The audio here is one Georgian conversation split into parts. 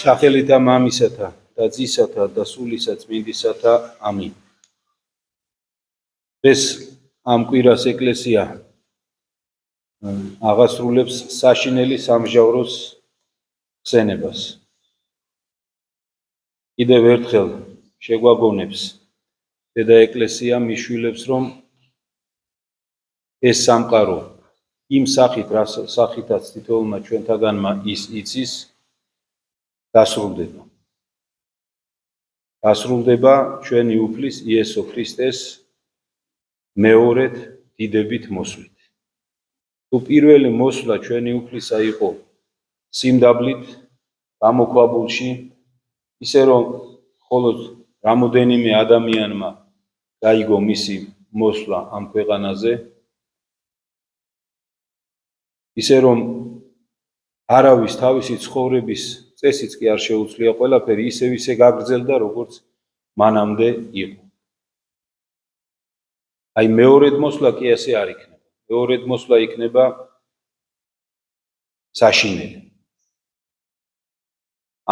სახელითა მამისათა და ძისათა და სულისა წმინდისათა ამინ. ეს ამ კვირას ეკლესია აღასრულებს საშინელი სამჟავროს ხსენებას. კიდევ ერთხელ შეგვაგონებს დედა ეკლესია მიშვილებს, რომ ეს სამყარო იმ სახით, რა სახითაც თითოეულმა ჩვენთაგანმა ის იცის, დასრულდება. დასრულდება ჩვენი უფლის იესო ქრისტეს მეორედ დიდებით მოსვლით. თუ პირველი მოსვლა ჩვენი უფლისა იყო სიმდაბლით, გამოქვაბულში, ისე რომ მხოლოდ რამოდენიმე ადამიანმა გაიგო მისი მოსვლა ამ ქვეყანაზე, ისე რომ არავის თავისი ცხოვრების წესიც კი არ შეუძლია ყველაფერი ისე გაგრძელდა, როგორც მანამდე იყო. აი მეორედ მოსვლა კი ასე არ იქნება. მეორედ მოსვლა იქნება საშინელი.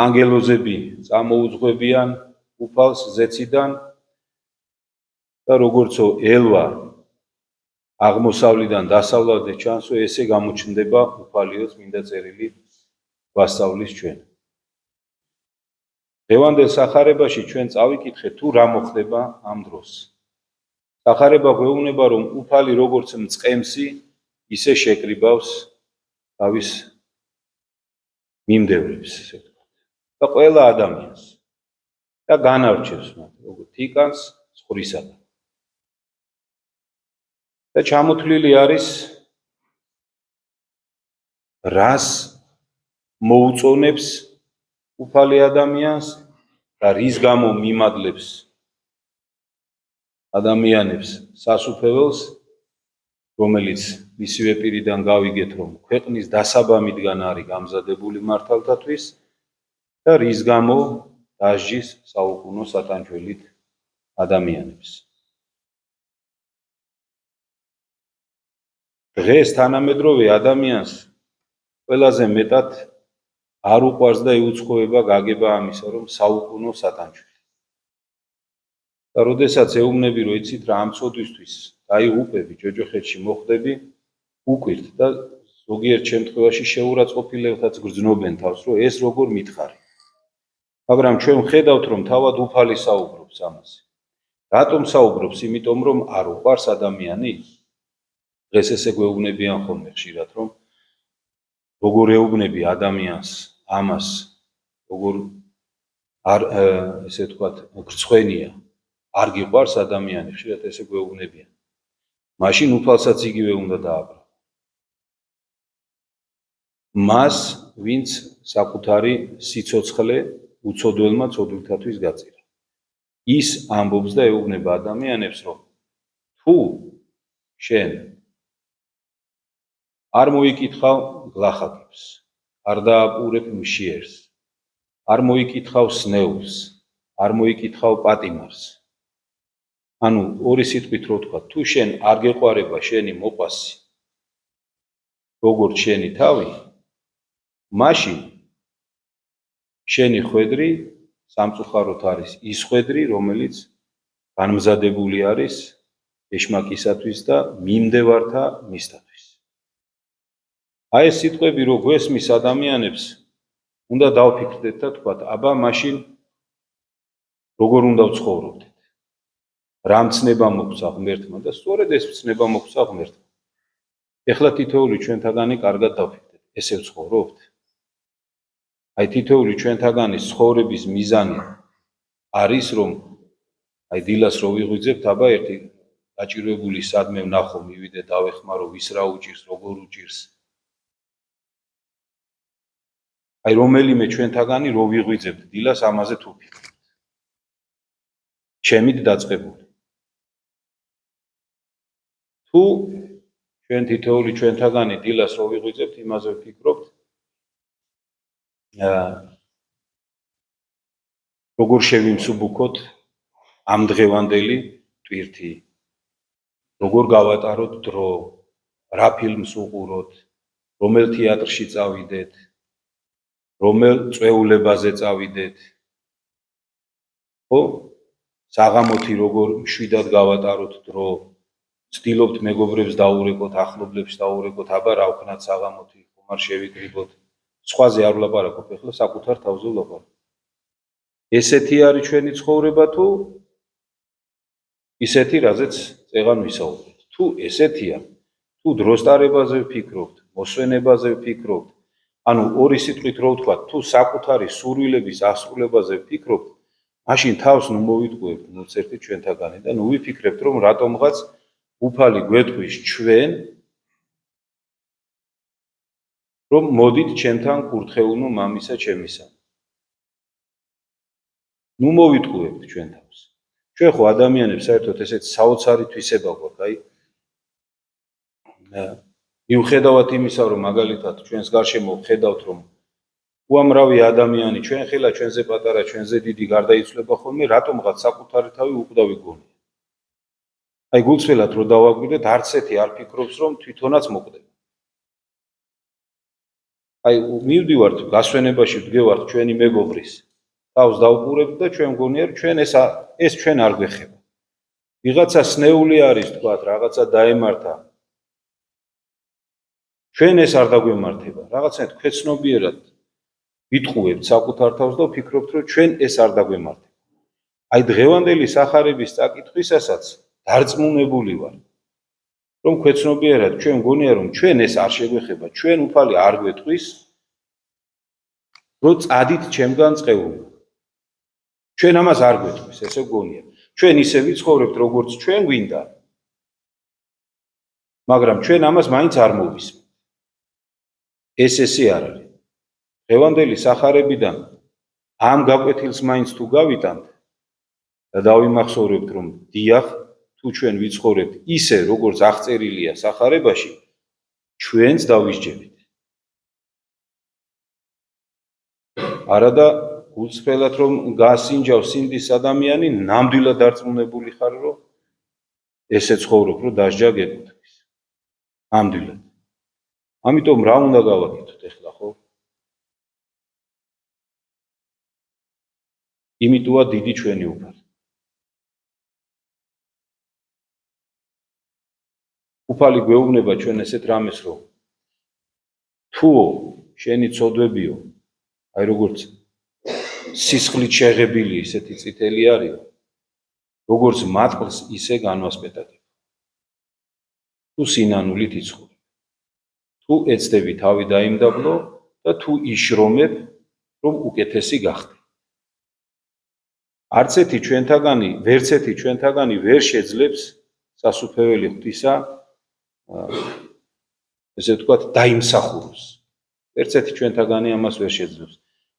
ანგელოზები წამოუძღვებიან უფალს ზეციდან და როგორცო ელვა აღმოსავლიდან დასავლეთამდე ჩანსო, ესე გამოჩნდება უფალიო წმინდა წერილი ვასწავლის ჩვენ. დღევანდელ სახარებაში ჩვენ წავიკითხეთ თუ რა მოხდება ამ დროს. სახარება გვეუბნება, რომ უფალი როგორც მწყემსი, ისე შეკრიბავს თავის მიმდევრებს, ესე ვთქვათ, და ყველა ადამიანს და განარჩევს მათ, როგორც თიკანს ცხვრისაგან. და ჩამოთვლილი არის რას მოუწონებს უფალი ადამიანს და რის გამო მიმადლებს ადამიანებს სასუფეველს, რომელიც მისივე პირიდან გავიგეთ, რომ ქვეყნის დასაბამიდან არის გამზადებული მართალთათვის და რის გამო დასჯის საუკუნო სატანჯველით ადამიანებს. დღეს თანამედროვე ადამიანს ყველაზე მეტად არ უყვარს და ეუცხოება გაგება ამისა, რომ საუკუნო სატანჯველი. და როდესაც ეუბნები, რომ იცით რა, ამ ცოდვისთვის დაიღუპები, ჯოჯოხეთში მოხვდები, უკვირთ და ზოგიერთ შემთხვევაში შეურაცხყოფილებთაც გრძნობენ თავს, რომ ეს როგორ მითხარი. მაგრამ ჩვენ ვხედავთ, რომ თავად უფალი საუბრობს ამაზე. რატომ საუბრობს? იმიტომ, რომ არ უყვარს ადამიანი? დღეს ესე გვეუბნებიან ხოლმე ხშირად, რომ როგორ ეუბნები ადამიანს ამას, როგორ ესე ვთქვათ, გრცხვენია, არ გიყვარს ადამიანი, ხშირად ესე გვეუბნებიან. მაშინ უფალსაც იგივე უნდა დააბრალო. მას, ვინც საკუთარი სიცოცხლე უცოდველმა ცოდვილთათვის გაწირა. ის ამბობს და ეუბნება ადამიანებს, რომ თუ შენ არ მოიკითხავ გლახაკებს, არ დააპურებ მშიერს, არ მოიკითხავ სნეულს, არ მოიკითხავ პატიმარს. ანუ ორი სიტყვით რო ვთქვა, თუ შენ არ გეყვარება შენი მოყვასი, როგორც შენი თავი, მაშინ შენი ხვედრი სამწუხაროდ არის ის ხვედრი, რომელიც განმზადებული არის ეშმაკისათვის და მიმდევართა მისთათვის. აი ეს სიტყვები რო გვესმის ადამიანებს, უნდა დავფიქრდეთ და თქვათ, აბა მაშინ როგორ უნდა ვცხოვრობდეთ? რა მცნება მოგვცა ღმერთმა და სწორედ ეს მცნება მოგვცა ღმერთმა. ეხლა თითოეული ჩვენთაგანი კარგად დავფიქრდეთ, ესე ვცხოვრობთ? აი თითოეული ჩვენთაგანის ცხოვრების მიზანი არის, რომ აი დილას რო ვიღვიძებთ, აბა ერთი გაჭირვებული სადმე ვნახო, მივიდე დავეხმარო, ვის რა უჭირს, როგორ უჭირს. აი რომელიმე ჩვენთაგანი რო ვიღვიძებთ დილას, ამაზე თუ ვფიქრობთ. ჩემით დაწყებული. თუ ჩვენ თითოეული ჩვენთაგანი დილას რო ვიღვიძებთ, იმაზე ვფიქრობთ, როგორ შევიმსუბუქოთ ამ დღევანდელი ტვირთი, როგორ გავატაროთ დრო, რა ფილმს უყუროთ, რომელ თეატრში წავიდეთ, რომელ წვეულებაზე წავიდეთ, ხო? საღამოთი როგორ მშვიდად გავატაროთ დრო, ვცდილობთ მეგობრებს დაურეკოთ, ახლობლებს დაურეკოთ, აბა რა ვქნათ საღამოთი, ხომ არ შევიკრიბოთ. სხვაზე არ ვლაპარაკობ, ეხლა საკუთარ თავზე ვლაპარაკობ. ესეთი არის ჩვენი ცხოვრება თუ ისეთი, რაზეც წეღან ვისაუბრეთ. თუ ესეთია, თუ დროს ტარებაზე ვფიქრობთ, მოსვენებაზე ვფიქრობთ, ანუ ორი სიტყვით რო ვთქვათ, თუ საკუთარი სურვილების ასრულებაზე ვფიქრობთ, მაშინ თავს ნუ მოვიტყუებთ მოცერთი ჩვენთაგანი და ნუ ვიფიქრებთ, რომ რატომღაც უფალი გვეტყვის ჩვენ, რომ მოდით ჩემთან კურთხევნო მამისა ჩემისა. ნუ მოვიტყუებთ ჩვენ თავს. ჩვენ ხო ადამიანებს საერთოდ ესეთ საოცარი თვისება გვაქვს, აი. მიუხედავად იმისა, რომ მაგალითად ჩვენს გარშემო ვხედავთ, რომ უამრავი ადამიანი ჩვენ ხელა ჩვენზე პატარა, ჩვენზე დიდი გარდაიცვლება ხოლმე, რატომღაც საკუთარი თავი უკვდავი გონია. აი გულწრფელად რო დავაკვირდეთ, არც ერთი არ ფიქრობს, რომ თვითონაც მოკვდება. აი მივდივართ გასვენებაში, ვდგევართ ჩვენი მეგობრის თავს დავყურებთ და ჩვენ მგონია, რომ ჩვენ ეს ჩვენ არ გვეხება. ვიღაცა სნეული არის, თქვათ, რაღაცა დაემართა. ჩვენ ეს არ დაგვემართება. რაღაცნაირად ქვეცნობიერად ვიტყუებთ საკუთარ თავს და ვფიქრობთ, რომ ჩვენ ეს არ დაგვემართება. აი დღევანდელი სახარების წაკითხვისასაც დარწმუნებული ვარ, რომ ქვეცნობიერად ჩვენ მგონია, რომ ჩვენ ეს არ შეგვეხება, ჩვენ უფალი არ გვეტყვის, რომ წადით ჩემგან წყეულო. ჩვენ ამას არ გვეტყვის, ესე გონია. ჩვენ ისე ვიცხოვრებთ, როგორც ჩვენ გვინდა. მაგრამ ჩვენ ამას მაინც არ მოვისმენთ. ესე არ არის. დღევანდელი სახარებიდან ამ გაკვეთილს მაინც თუ გავიტანთ და დავიმახსოვრებთ, რომ დიახ, თუ ჩვენ ვიცხოვრებთ ისე, როგორც აღწერილია სახარებაში, ჩვენც დავისჯებით. არადა გულწრფელად რომ გასინჯავს სინდის ადამიანი, ნამდვილად დარწმუნებული ხარ, რომ ესე ცხოვრობ, რომ დასჯა გეკუთვნის. ნამდვილად. ამიტომ რა უნდა გავაკეთოთ ახლა, ხო? იმიტოა დიდი ჩვენი უფალი. უფალი გვეუბნება ჩვენ ესეთ რამეს, რომ თუო შენი ცოდვებიო, აი როგორც სისხლით შეღებილი ისეთი წითელი არის, როგორც მატყლს ისე განვასპეტაგებ. თუ სინანულით იცხოვრებ, თუ ეცდები თავი დაიმდაბლო და თუ იშრომებ, რომ უკეთესი გახდე. არც ერთი ჩვენთაგანი, ვერც ერთი ჩვენთაგანი ვერ შეძლებს სასუფეველი ღვთისა, ესე ვთქვათ, დაიმსახუროს. ვერც ერთი ჩვენთაგანი ამას ვერ შეძლებს.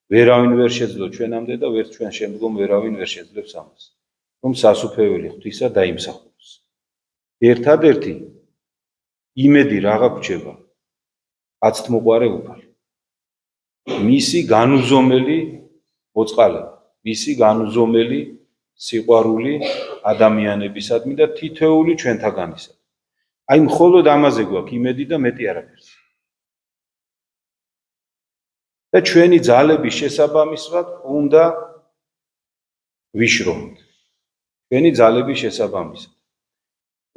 ვერავინ ვერ შეძლო ჩვენამდე და ვერც ჩვენ შემდგომ ვერავინ ვერ შეძლებს ამას, რომ სასუფეველი ღვთისა დაიმსახუროს. ერთადერთი იმედი რაღა გვჭება, აცთმოყარე უფალი. მისი განუზომელი მოწყალება, მისი განუზომელი სიყვარული ადამიანებისადმი და თითოეული ჩვენთაგანისადმი. აი მხოლოდ ამაზე გვაქვს იმედი და მეტი არაფერს. და ჩვენი ძალების შესაბამისად უნდა ვიშრომოთ. ჩვენი ძალების შესაბამისად.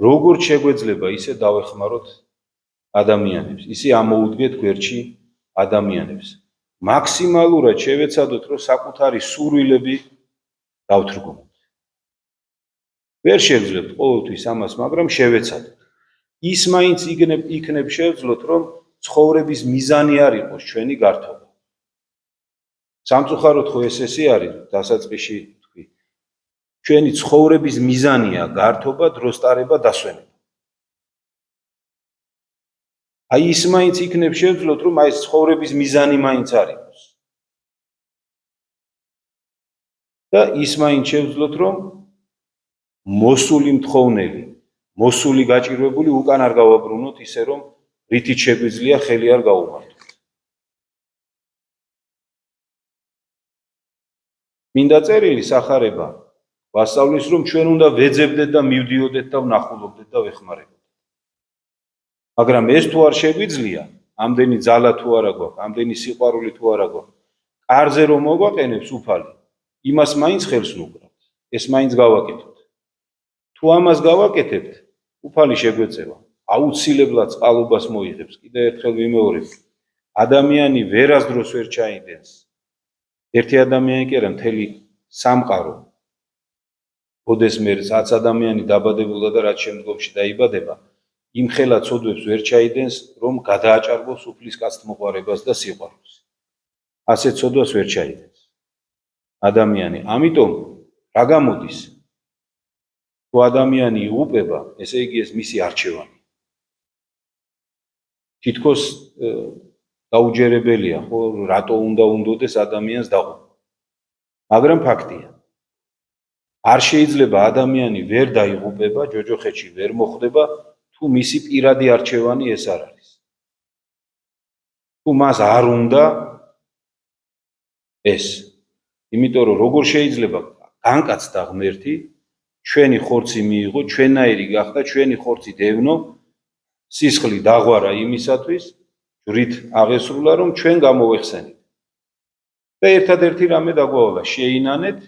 როგორც შეგვეძლება, ისე დავეხმაროთ ადამიანებს, ისე ამოუდგეთ გვერდში ადამიანებს. მაქსიმალურად შევეცადოთ, რომ საკუთარი სურვილები დავთრგუნოთ. ვერ შევძლებთ ყოველთვის ამას, მაგრამ შევეცადოთ. ის მაინც იქნებ შევძლოთ, რომ ცხოვრების მიზანი არ იყოს ჩვენი გართობა. სამწუხაროდ ხო ესე არის, დასაწყისში თქვი. ჩვენი ცხოვრების მიზანია გართობა, დროს ტარება, დასვენება. აი ის მაინც იქნებ შევძლოთ, რომ აი ცხოვრების მიზანი მაინც არ იყოს. და ის მაინც შევძლოთ, რომ მოსული მთხოვნელი, მოსული გაჭირვებული უკან არ გავაბრუნოთ ისე, რომ რითიც შეგვიძლია ხელი არ გაუმართოთ. მინდა წერილი სახარება ვასწავლის, რომ ჩვენ უნდა ვეძებდეთ და მივდიოდეთ და ვნახულობდეთ და ვეხმარებოდეთ. მაგრამ ეს თუ არ შეგვიძლია, ამდენი ძალა თუ არა გვაქვს, ამდენი სიყვარული თუ არა გვაქვს, კარზე რომ მოვაყენებს უფალი, იმას მაინც ხელს ნუკრავთ. ეს მაინც გავაკეთოთ. თუ ამას გავაკეთებთ, უფალი შეგვეწევა. აუცილებლად წყალობას მოიღებს. კიდევ ერთხელ ვიმეორებ. ადამიანი ვერასდროს ვერ ჩაიდენს. ერთი ადამიანი კი არა, მთელი სამყარო. ოდესმე რაც ადამიანი დაბადებულა და რაც შემდგომში დაიბადება, იმხელა ცოდვებს ვერ ჩაიდენს, რომ გადააჭარბოს უფლის კაცთმოყვარებას და სიყვარულს. ასეთ ცოდვას ვერ ჩაიდენს ადამიანი. ამიტომ რა გამოდის? თუ ადამიანი იღუპება, ესე იგი ეს მისი არჩევანი. თითქოს დაუჯერებელია, ხო, რატო უნდა უნდოდეს ადამიანს დაღუპვა. მაგრამ ფაქტია. არ შეიძლება ადამიანი ვერ დაიღუპება, ჯოჯოხეთში ვერ მოხვდება, თუ მისი პირადი არჩევანი ეს არ არის. თუ მას არ უნდა ეს. იმიტომ რომ როგორ შეიძლება განკაცდა ღმერთი, ჩვენი ხორცი მიიღო, ჩვენაირი გახდა, ჩვენი ხორცი დევნო, სისხლი დაღვარა იმისათვის, ჯვრით აღესრულა, რომ ჩვენ გამოვეხსენით. და ერთადერთი რამე დაგვავალა, შეინანეთ,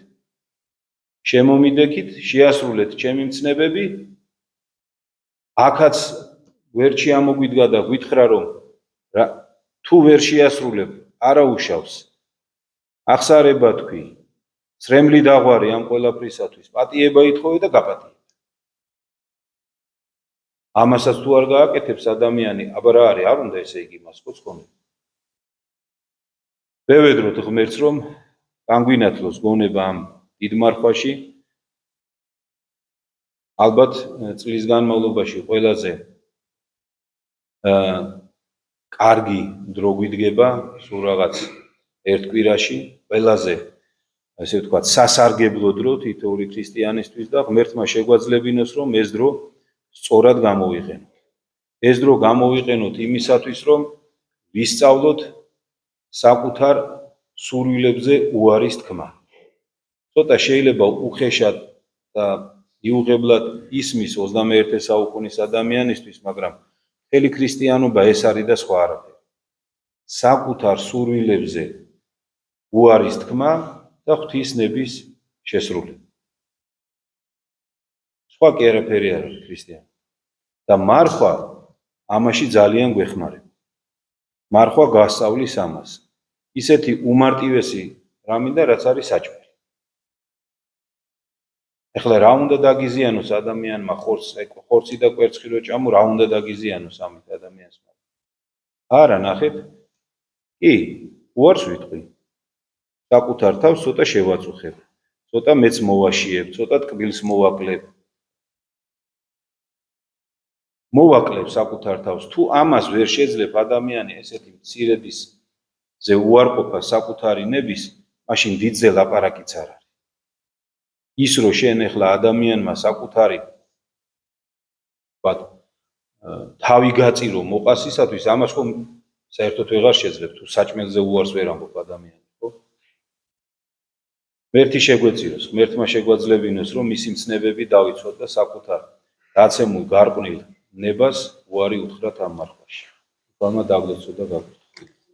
შემომიდექით, შეასრულეთ ჩემი მცნებები, აქაც ვერჩი ამოგვიდგა და გვითხრა, რომ თუ ვერ შეასრულებ, არა უშავს. ახსარება თქვი, ცრემლი დაღვარი ამ ყველაფრისათვის, პატიება ითხოვე და გაპატიებ. ამასაც თუ არ გააკეთებს ადამიანი, აბა რა არის, არ უნდა ესე იგი მას ხოცქონე. ვევედროთ ღმერთს, რომ განგვინათლოს გონება ამ დიდ მარხვაში. ალბათ წლის განმავლობაში ყველაზე კარგი დრო გვიდგება, სულ რაღაც ერთ კვირაში, ყველაზე ასე ვთქვათ, სასარგებლო დრო თითოეული ქრისტიანისთვის და ღმერთმა შეგვაძლებინოს, რომ ეს დრო სწორად გამოვიყენოთ. ეს დრო გამოვიყენოთ იმისათვის, რომ ვისწავლოთ საკუთარ სურვილებზე უარის თქმა. ცოტა შეიძლება უხეშად და იუღებლად ისმის 21 საუკუნის ადამიანისთვის, მაგრამ მთელი ქრისტიანობა ეს არის და სხვა არაფერი. საკუთარ სურვილებზე უარის თქმა და ღვთისნების შესრულება. სხვა კი არაფერი არ არის ქრისტიანი. და მარხვა ამაში ძალიან გვეხმარება. მარხვა გასწავლის ამას. ისეთი უმარტივესი რამინდა, რაც არის საჭმელი. ეხლა რა უნდა დაგიზიანოს ადამიანმა ხორცი და კვერცხი რო ჭამო, რა უნდა დაგიზიანოს ამით ადამიანს? არა, ნახეთ. კი, უარს ვიტყვი. საკუთარ თავს ცოტა შევაწუხებ. ცოტა მეც მოვაშიებ, ცოტა ტკბილს მოვაკლებ. მოვაკლებ საკუთარ თავს. თუ ამას ვერ შეძლებ ადამიანი ესეთი მცირედისზე უარყოფა საკუთარი ნების, მაშინ დიდზე ლაპარაკიც არ არის. ის რო შენ ახლა ადამიანმა საკუთარი თავი გაწირო მოყასისათვის, ამას ხომ საერთოდ ვეღარ შეძლებ, თუ საჭმელზე უარს ვერ ამბობ ადამიანს, ხო? ღმერთი შეგვეწიროს, ღმერთმა შეგვაძლებინოს, რომ მისი მცნებები დავიცვათ და საკუთარ დაცემულ გარყვნილ ნებას უარი უთხრათ ამ მარხვაში. უფალმა დაგლოცო და გაგრძელო.